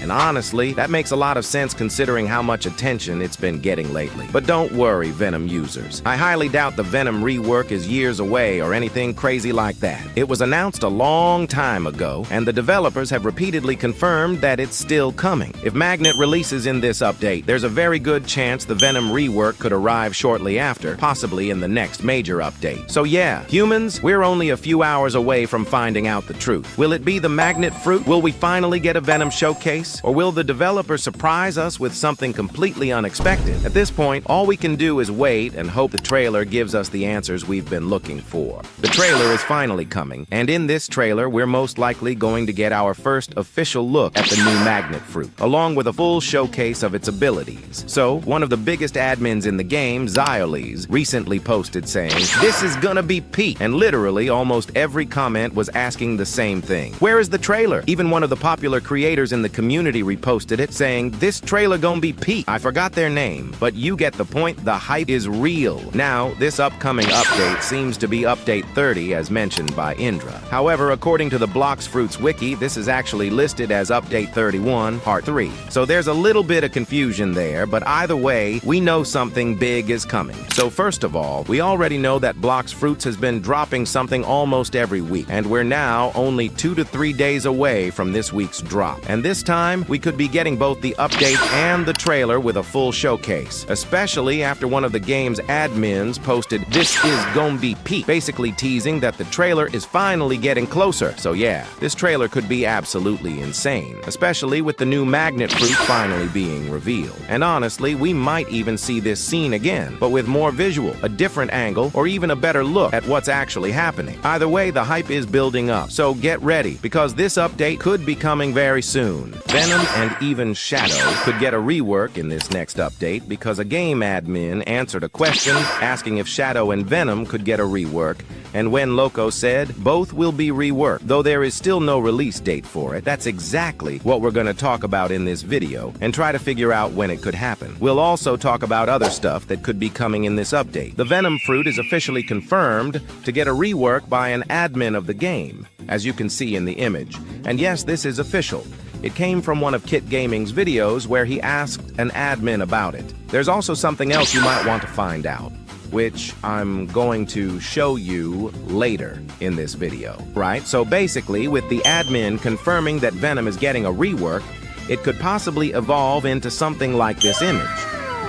And honestly, that makes a lot of sense considering how much attention it's been getting lately. But don't worry, Venom users. I highly doubt the Venom rework is years away or anything crazy like that. It was announced a long time ago, and the developers have repeatedly confirmed that it's still coming. If Magnet releases in this update, there's a very good chance the Venom rework could arrive shortly after, possibly in the next major update. So yeah, humans, we're only a few hours away from finding out the truth. Will it be the Magnet fruit? Will we finally get a Venom showcase? Or will the developer surprise us with something completely unexpected? At this point, all we can do is wait and hope the trailer gives us the answers we've been looking for. The trailer is finally coming, and in this trailer, we're most likely going to get our first official look at the new Magnet fruit, along with a full showcase of its abilities. So, one of the biggest admins in the game, Zioles, recently posted saying, "This is gonna be peak," and literally almost every comment was asking the same thing. Where is the trailer? Even one of the popular creators in the community reposted it, saying, "This trailer gonna be peak." I forgot their name, but you get the point. The hype is real. Now, this upcoming update seems to be update 30 as mentioned by Indra. However, according to the Blox Fruits wiki, this is actually listed as update 31, part 3. So there's a little bit of confusion there, but either way, we know something big is coming. So first of all, we already know that Blox Fruits has been dropping something almost every week, and we're now only 2 to 3 days away from this week's drop. And this time, we could be getting both the update and the trailer with a full showcase, especially after one of the game's admins posted, "This is gonna be peak," basically teasing that the trailer is finally getting closer. So yeah, this trailer could be absolutely insane, especially with the new Magnet fruit finally being revealed. And honestly, we might even see this scene again, but with more visual, a different angle, or even a better look at what's actually happening. Either way, the hype is building up, so get ready, because this update could be coming very soon. Venom and even Shadow could get a rework in this next update because a game admin answered a question asking if Shadow and Venom could get a rework, and when Loco said both will be reworked, though there is still no release date for it. That's exactly what we're going to talk about in this video and try to figure out when it could happen. We'll also talk about other stuff that could be coming in this update. The Venom fruit is officially confirmed to get a rework by an admin of the game, as you can see in the image. And yes, this is official. It came from one of Kit Gaming's videos where he asked an admin about it. There's also something else you might want to find out, which I'm going to show you later in this video, right? So basically, with the admin confirming that Venom is getting a rework, it could possibly evolve into something like this image.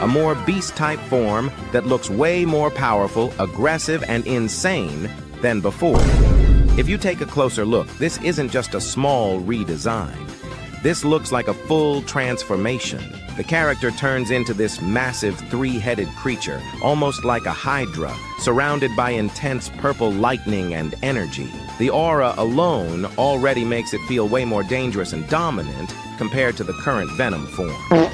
A more beast-type form that looks way more powerful, aggressive, and insane than before. If you take a closer look, this isn't just a small redesign. This looks like a full transformation. The character turns into this massive three-headed creature, almost like a hydra, surrounded by intense purple lightning and energy. The aura alone already makes it feel way more dangerous and dominant compared to the current Venom form.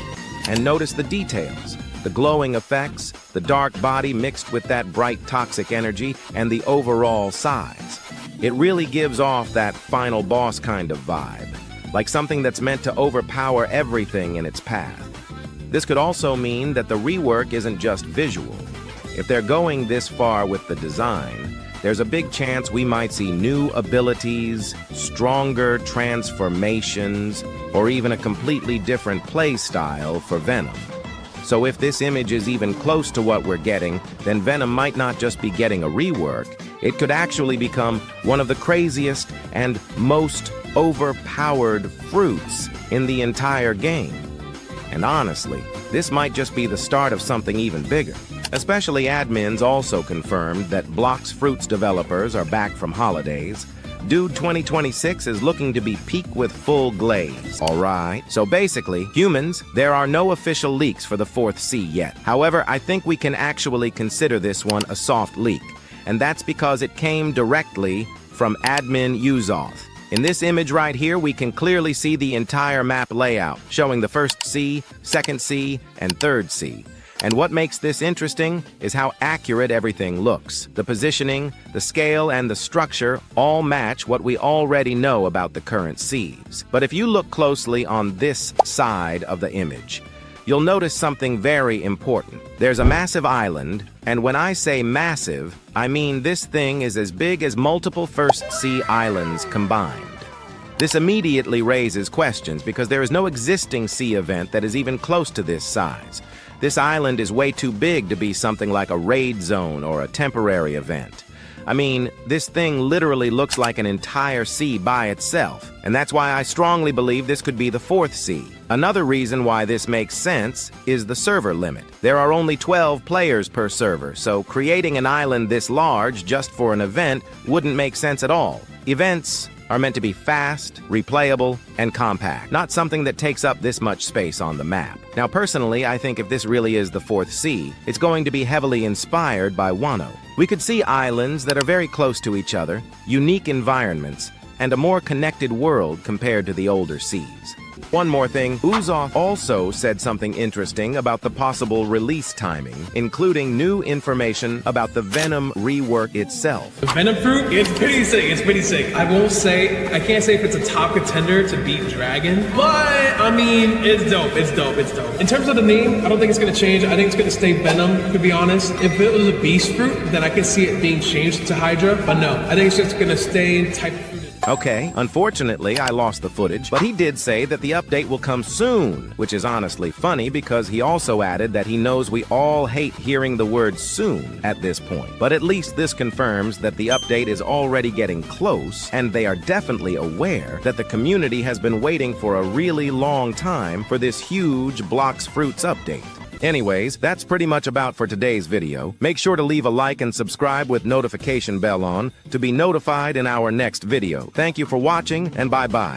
And notice the details. The glowing effects, the dark body mixed with that bright toxic energy, and the overall size. It really gives off that final boss kind of vibe, like something that's meant to overpower everything in its path. This could also mean that the rework isn't just visual. If they're going this far with the design, there's a big chance we might see new abilities, stronger transformations, or even a completely different play style for Venom. So if this image is even close to what we're getting, then Venom might not just be getting a rework, it could actually become one of the craziest and most overpowered fruits in the entire game. And honestly, this might just be the start of something even bigger. Especially admins also confirmed that Blox Fruits developers are back from holidays. Dude 2026 is looking to be peak with full glaze. Alright, so basically, humans, there are no official leaks for the 4th C yet. However, I think we can actually consider this one a soft leak. And that's because it came directly from admin Uzoth. In this image right here, we can clearly see the entire map layout, showing the 1st C, 2nd C, and 3rd C. And what makes this interesting is how accurate everything looks. The positioning, the scale, and the structure all match what we already know about the current Cs. But if you look closely on this side of the image, you'll notice something very important. There's a massive island, and when I say massive, I mean this thing is as big as multiple 1st C islands combined. This immediately raises questions because there is no existing sea event that is even close to this size. This island is way too big to be something like a raid zone or a temporary event. I mean, this thing literally looks like an entire sea by itself, and that's why I strongly believe this could be the fourth sea. Another reason why this makes sense is the server limit. There are only 12 players per server, so creating an island this large just for an event wouldn't make sense at all. Events are meant to be fast, replayable, and compact, not something that takes up this much space on the map. Now, personally, I think if this really is the fourth sea, it's going to be heavily inspired by Wano. We could see islands that are very close to each other, unique environments, and a more connected world compared to the older seas. One more thing, Uzoth also said something interesting about the possible release timing, including new information about the Venom rework itself. The Venom fruit, it's pretty sick, I won't say, I can't say if it's a top contender to beat Dragon, but I mean, it's dope. In terms of the name, I don't think it's gonna change. I think it's gonna stay Venom, to be honest. If it was a beast fruit, then I could see it being changed to Hydra, but no, I think it's just gonna stay type fruit. Okay, unfortunately, I lost the footage, but he did say that the update will come soon, which is honestly funny because he also added that he knows we all hate hearing the word soon at this point. But at least this confirms that the update is already getting close, and they are definitely aware that the community has been waiting for a really long time for this huge Blox Fruits update. Anyways, that's pretty much about for today's video. Make sure to leave a like and subscribe with notification bell on to be notified in our next video. Thank you for watching, and bye-bye.